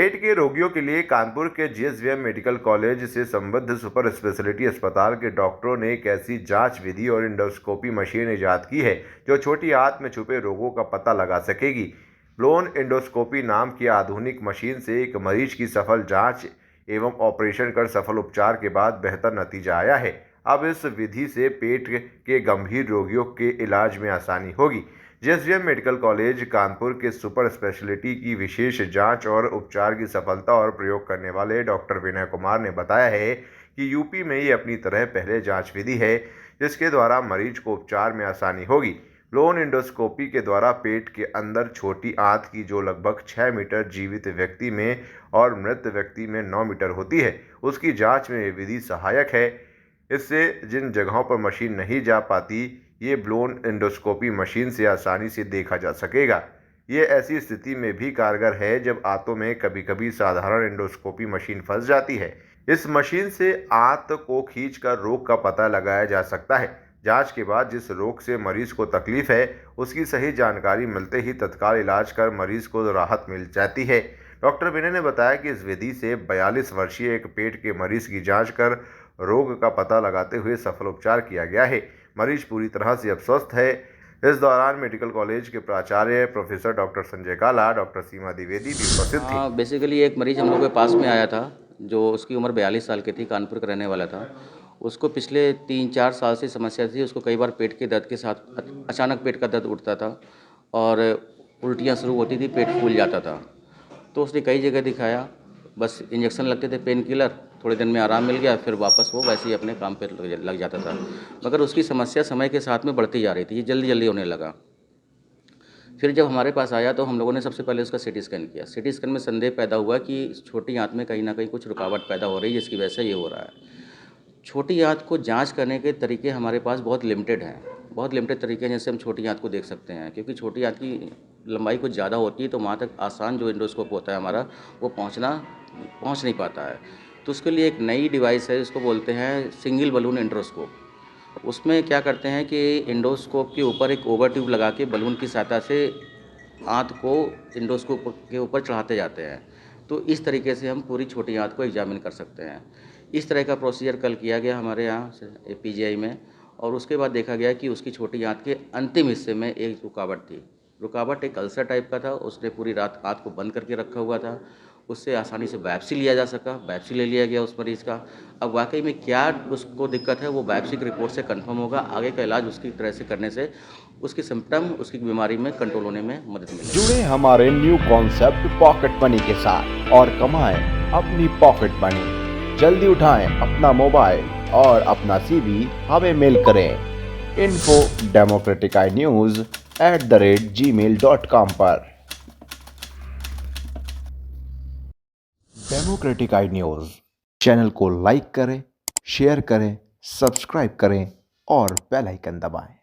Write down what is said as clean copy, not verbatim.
पेट के रोगियों के लिए कानपुर के जीएसवीएम मेडिकल कॉलेज से संबद्ध सुपर स्पेशलिटी अस्पताल के डॉक्टरों ने एक ऐसी जांच विधि और इंडोस्कोपी मशीन इजाद की है जो छोटी आंत में छुपे रोगों का पता लगा सकेगी। ब्लोन इंडोस्कोपी नाम की आधुनिक मशीन से एक मरीज की सफल जांच एवं ऑपरेशन कर सफल उपचार के बाद बेहतर नतीजा आया है। अब इस विधि से पेट के गंभीर रोगियों के इलाज में आसानी होगी। जीएसवीएम मेडिकल कॉलेज कानपुर के सुपर स्पेशलिटी की विशेष जांच और उपचार की सफलता और प्रयोग करने वाले डॉक्टर विनय कुमार ने बताया है कि यूपी में ये अपनी तरह पहले जांच विधि है जिसके द्वारा मरीज को उपचार में आसानी होगी। ब्लोन इंडोस्कोपी के द्वारा पेट के अंदर छोटी आंत की जो लगभग 6 मीटर जीवित व्यक्ति में और मृत व्यक्ति में 9 मीटर होती है, उसकी जांच में ये विधि सहायक है। इससे जिन जगहों पर मशीन नहीं जा पाती, ये ब्लोन इंडोस्कोपी मशीन से आसानी से देखा जा सकेगा। ये ऐसी स्थिति में भी कारगर है जब आंतों में कभी कभी साधारण इंडोस्कोपी मशीन फंस जाती है। इस मशीन से आंत को खींचकर रोग का पता लगाया जा सकता है। जांच के बाद जिस रोग से मरीज को तकलीफ है उसकी सही जानकारी मिलते ही तत्काल इलाज कर मरीज को राहत मिल जाती है। डॉक्टर विनय ने बताया कि इस विधि से 42 वर्षीय एक पेट के मरीज की जांच कर रोग का पता लगाते हुए सफल उपचार किया गया है। मरीज पूरी तरह से अब स्वस्थ है। इस दौरान मेडिकल कॉलेज के प्राचार्य प्रोफेसर डॉक्टर संजय काला, डॉक्टर सीमा द्विवेदी भी उपस्थित थी। बेसिकली एक मरीज हम लोग के पास में आया था जो उसकी उम्र 42 साल की थी, कानपुर का रहने वाला था। उसको पिछले 3-4 साल से समस्या थी। उसको कई बार पेट के दर्द के साथ अचानक पेट का दर्द उठता था और उल्टियाँ शुरू होती थी, पेट फूल जाता था। तो उसने कई जगह दिखाया, बस इंजेक्शन लगते थे पेन किलर, थोड़े दिन में आराम मिल गया, फिर वापस वो वैसे ही अपने काम पे लग जाता था। मगर उसकी समस्या समय के साथ में बढ़ती जा रही थी, ये जल्दी जल्दी होने लगा। फिर जब हमारे पास आया तो हम लोगों ने सबसे पहले उसका सीटी स्कैन किया। सीटी स्कैन में संदेह पैदा हुआ कि छोटी आंत में कहीं ना कहीं कुछ रुकावट पैदा हो रही है जिसकी वजह से ये हो रहा है। छोटी आंत को जांच करने के तरीके हमारे पास बहुत लिमिटेड हैं, बहुत लिमिटेड तरीके हैं जैसे हम छोटी आंत को देख सकते हैं, क्योंकि छोटी आंत की लंबाई कुछ ज़्यादा होती है तो वहाँ तक आसान जो इंडोस्कोप होता है हमारा वो पहुँच नहीं पाता है। तो उसके लिए एक नई डिवाइस है, उसको बोलते हैं सिंगल बलून इंडोस्कोप। उसमें क्या करते हैं कि इंडोस्कोप के ऊपर एक ओवर ट्यूब लगा के बलून की सहायता से आंत को इंडोस्कोप के ऊपर चढ़ाते जाते हैं। तो इस तरीके से हम पूरी छोटी आंत को एग्जामिन कर सकते हैं। इस तरह का प्रोसीजर कल किया गया हमारे यहाँ से पीजीआई में, और उसके बाद देखा गया कि उसकी छोटी आंत के अंतिम हिस्से में एक रुकावट थी। रुकावट एक अल्सर टाइप का था। उसने पूरी रात आंत को बंद करके रखा हुआ था। उससे आसानी से बायोप्सी लिया जा सका, बायोप्सी ले लिया गया उस मरीज़ का। अब वाकई में क्या उसको दिक्कत है वो बायोप्सी की रिपोर्ट से कंफर्म होगा। आगे का इलाज उसकी तरह से करने से उसकी सिम्पटम, उसकी बीमारी में कंट्रोल होने में मदद मिलेगी। जुड़े हमारे न्यू कॉन्सेप्ट पॉकेट मनी के साथ और कमाएं अपनी पॉकेट मनी। जल्दी उठाएं अपना मोबाइल और अपना सीवी हमें मेल करें info@democraticnews@gmail.com पर। डेमोक्रेटिक आई न्यूज चैनल को लाइक करें, शेयर करें, सब्सक्राइब करें और बेल आइकन दबाएं।